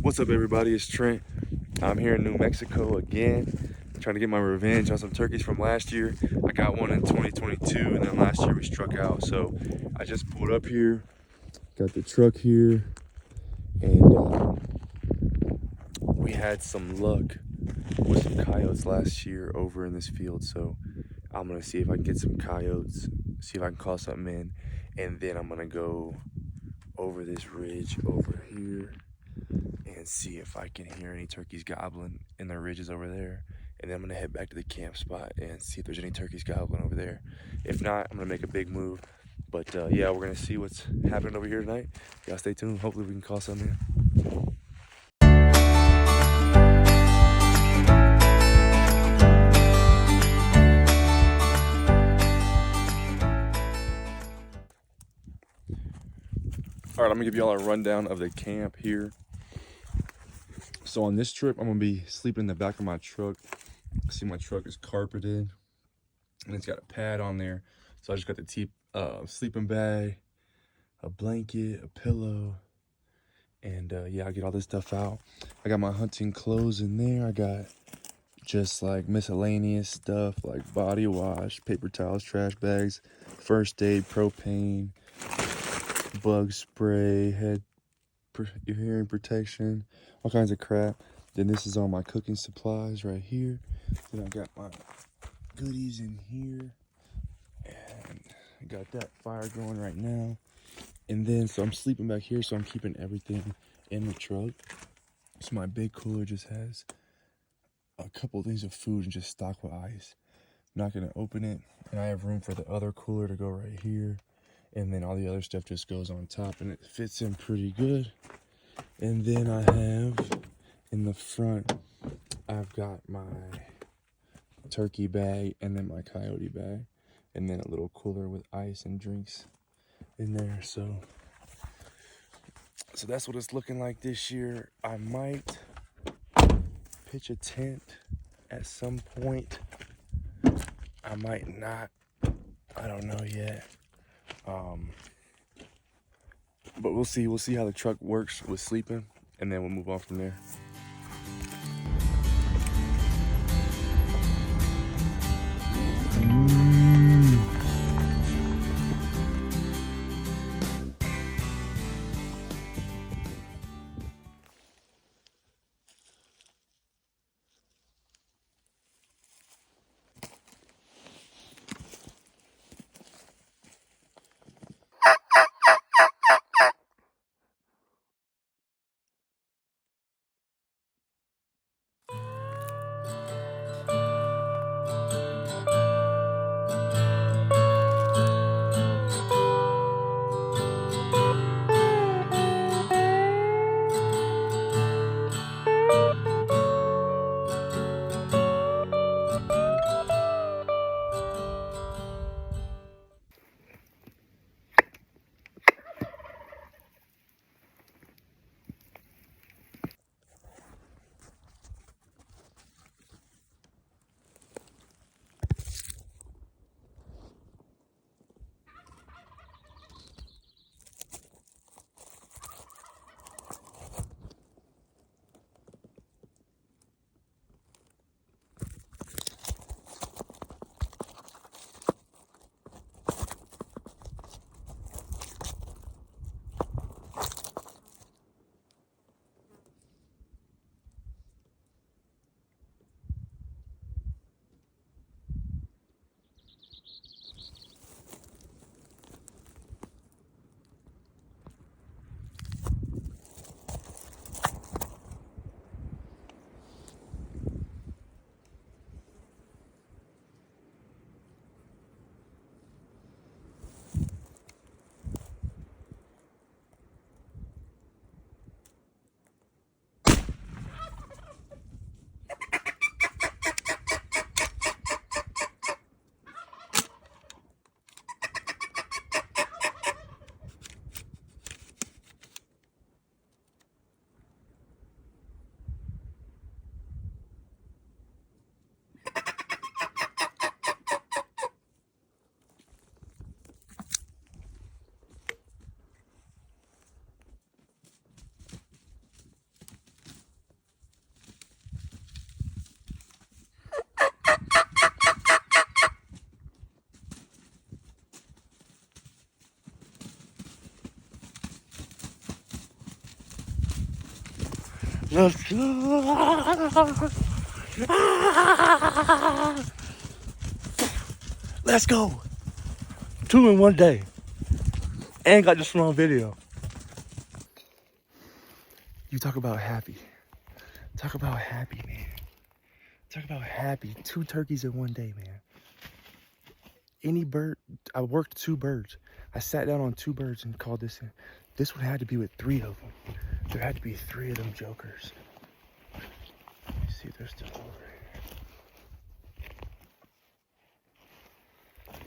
What's up, everybody? It's Trent. I'm here in New Mexico again, trying to get my revenge on some turkeys from last year. I got one in 2022, and then last year we struck out. So I just pulled up here, got the truck here, and we had some luck with some coyotes last year over in this field. So I'm gonna see if I can get some coyotes, see if I can call something in, and then I'm gonna go over this ridge over here and see if I can hear any turkeys gobbling in the ridges over there. And then I'm gonna head back to the camp spot and see if there's any turkeys gobbling over there. If not, I'm gonna make a big move. But yeah, we're gonna see what's happening over here tonight. Y'all stay tuned. Hopefully we can call something in. All right, I'm gonna give y'all a rundown of the camp here. So on this trip, I'm gonna be sleeping in the back of my truck. See, my truck is carpeted and it's got a pad on there. So I just got the sleeping bag, a blanket, a pillow, and yeah, I'll get all this stuff out. I got my hunting clothes in there. I got just like miscellaneous stuff like body wash, paper towels, trash bags, first aid, propane, bug spray, hearing protection, all kinds of crap. Then this is all my cooking supplies right here. Then I got my goodies in here, and I got that fire going right now. And then so I'm sleeping back here, so I'm keeping everything in the truck. So my big cooler just has a couple things of food and just stocked with ice. I'm not gonna open it, and I have room for the other cooler to go right here, and then all the other stuff just goes on top, and it fits in pretty good. And then I have in the front, I've got my turkey bag and then my coyote bag, and then a little cooler with ice and drinks in there. So that's what it's looking like this year. I might pitch a tent at some point. I might not. I don't know yet. But we'll see. We'll see how the truck works with sleeping, and then we'll move on from there. Let's go. Let's go. 2 in 1 day. And got this one on video. You talk about happy. Talk about happy, man. Talk about happy. 2 turkeys in 1 day, man. Any bird, I worked 2 birds. I sat down on 2 birds and called this in. This one had to be with 3 of them. There had to be 3 of them jokers. Let me see if they're still over here.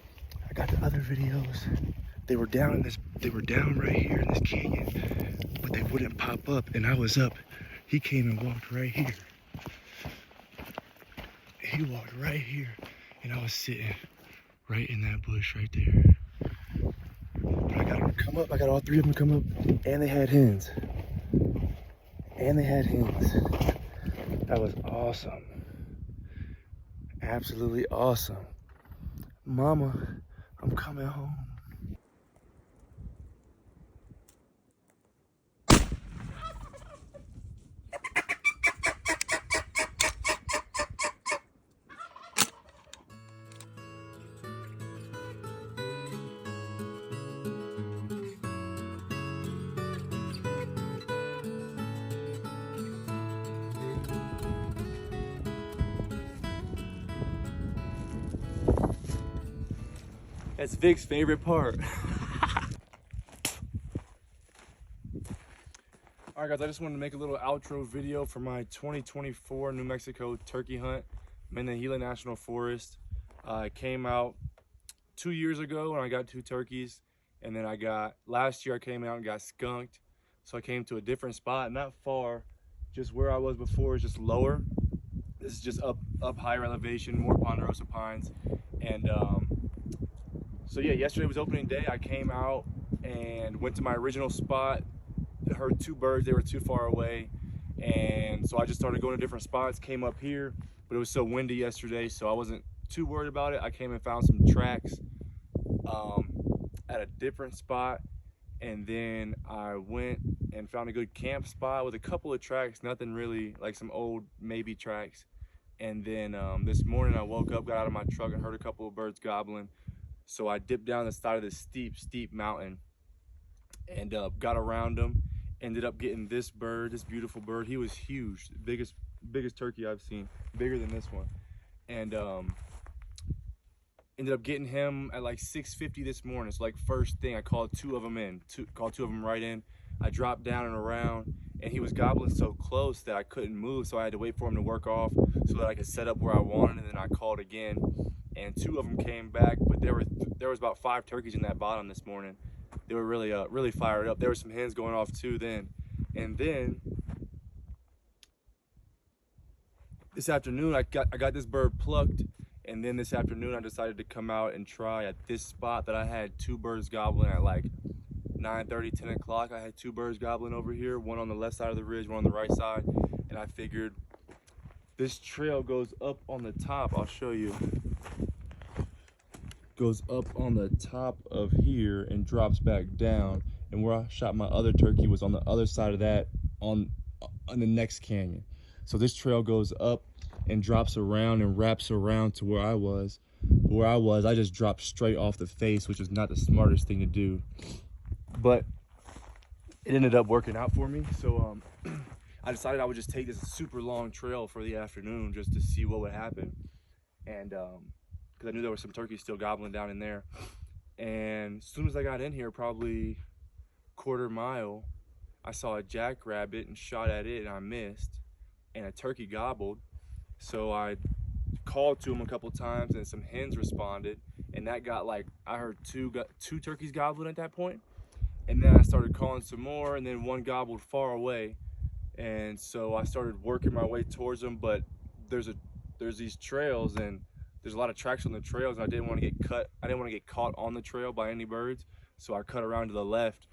I got the other videos. They were down in this, they were down right here in this canyon, but they wouldn't pop up, and I was up. He came and walked right here. He walked right here, and I was sitting right in that bush right there. But I got them to come up. I got all 3 of them to come up, and they had hens. And they had hens. That was awesome. Absolutely awesome. Mama, I'm coming home. That's Vic's favorite part. All right, guys, I just wanted to make a little outro video for my 2024 New Mexico turkey hunt. I'm in the Gila National Forest. I came out 2 years ago and I got 2 turkeys. And then last year I came out and got skunked. So I came to a different spot, not far, just where I was before is just lower. This is just up higher elevation, more ponderosa pines. And so yeah, yesterday was opening day. I came out and went to my original spot. I heard 2 birds, they were too far away. And so I just started going to different spots, came up here, but it was so windy yesterday, so I wasn't too worried about it. I came and found some tracks at a different spot. And then I went and found a good camp spot with a couple of tracks, nothing really, like some old maybe tracks. And then this morning I woke up, got out of my truck and heard a couple of birds gobbling. So I dipped down the side of this steep mountain and got around them. Ended up getting this bird, this beautiful bird. He was huge, biggest turkey I've seen, bigger than this one. And ended up getting him at like 6:50 this morning. So like first thing, I called 2 of them in, called 2 of them right in. I dropped down and around, and he was gobbling so close that I couldn't move, so I had to wait for him to work off so that I could set up where I wanted, and then I called again. And 2 of them came back, but there was about 5 turkeys in that bottom this morning. They were really fired up. There were some hens going off too then. And then this afternoon I got this bird plucked, and then this afternoon I decided to come out and try at this spot that I had 2 birds gobbling at like 9:30, 10 o'clock. I had 2 birds gobbling over here, one on the left side of the ridge, one on the right side. And I figured this trail goes up on the top. I'll show you. Goes up on the top of here and drops back down, and where I shot my other turkey was on the other side of that on the next canyon. So this trail goes up and drops around and wraps around to where I was. I just dropped straight off the face, which is not the smartest thing to do, but it ended up working out for me. So I decided I would just take this super long trail for the afternoon just to see what would happen. And because I knew there were some turkeys still gobbling down in there. And as soon as I got in here, probably quarter mile, I saw a jackrabbit and shot at it, and I missed, and a turkey gobbled. So I called to him a couple times, and some hens responded, and that got like, I heard two turkeys gobbling at that point. And then I started calling some more, and then one gobbled far away. And so I started working my way towards them, but there's these trails, and there's a lot of tracks on the trails, and I didn't want to get cut. I didn't want to get caught on the trail by any birds. So I cut around to the left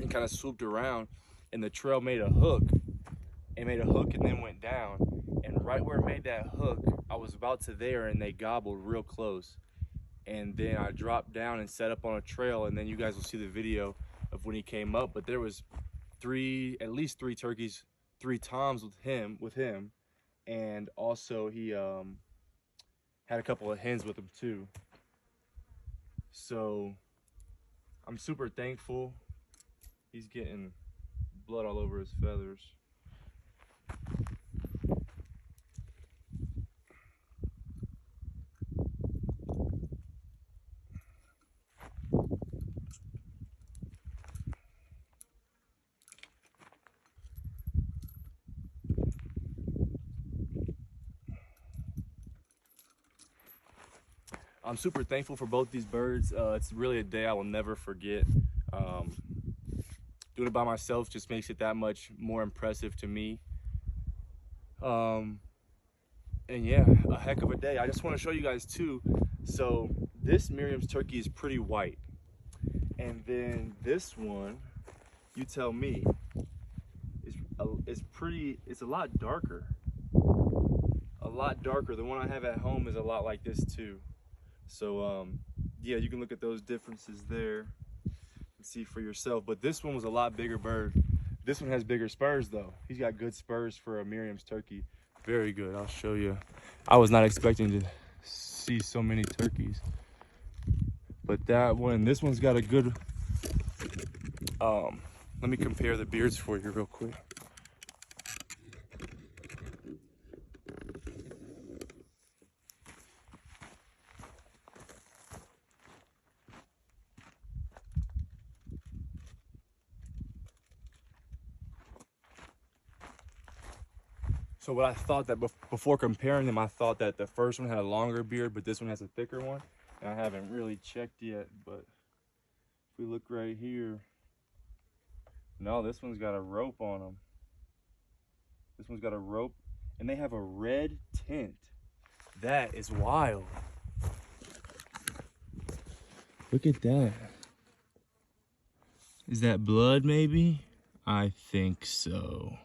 and kind of swooped around, and the trail made a hook. It made a hook and then went down. And right where it made that hook, I was about to there, and they gobbled real close. And then I dropped down and set up on a trail, and then you guys will see the video of when he came up. But there was at least three turkeys 3 toms with him, and also he had a couple of hens with him too. So I'm super thankful. He's getting blood all over his feathers. I'm super thankful for both these birds. It's really a day I will never forget. Doing it by myself just makes it that much more impressive to me. And yeah, a heck of a day. I just want to show you guys too. So this Merriam's turkey is pretty white. And then this one, you tell me, it's a lot darker. A lot darker. The one I have at home is a lot like this too. So yeah, you can look at those differences there and see for yourself. But this one was a lot bigger bird. This one has bigger spurs though. He's got good spurs for a Merriam's turkey. Very good. I'll show you. I was not expecting to see so many turkeys. But that one, this one's got a good, let me compare the beards for you real quick. So what I thought that before comparing them, I thought that the first one had a longer beard, but this one has a thicker one. And I haven't really checked yet, but if we look right here, no, this one's got a rope on them. This one's got a rope, and they have a red tint. That is wild. Look at that. Is that blood maybe? I think so.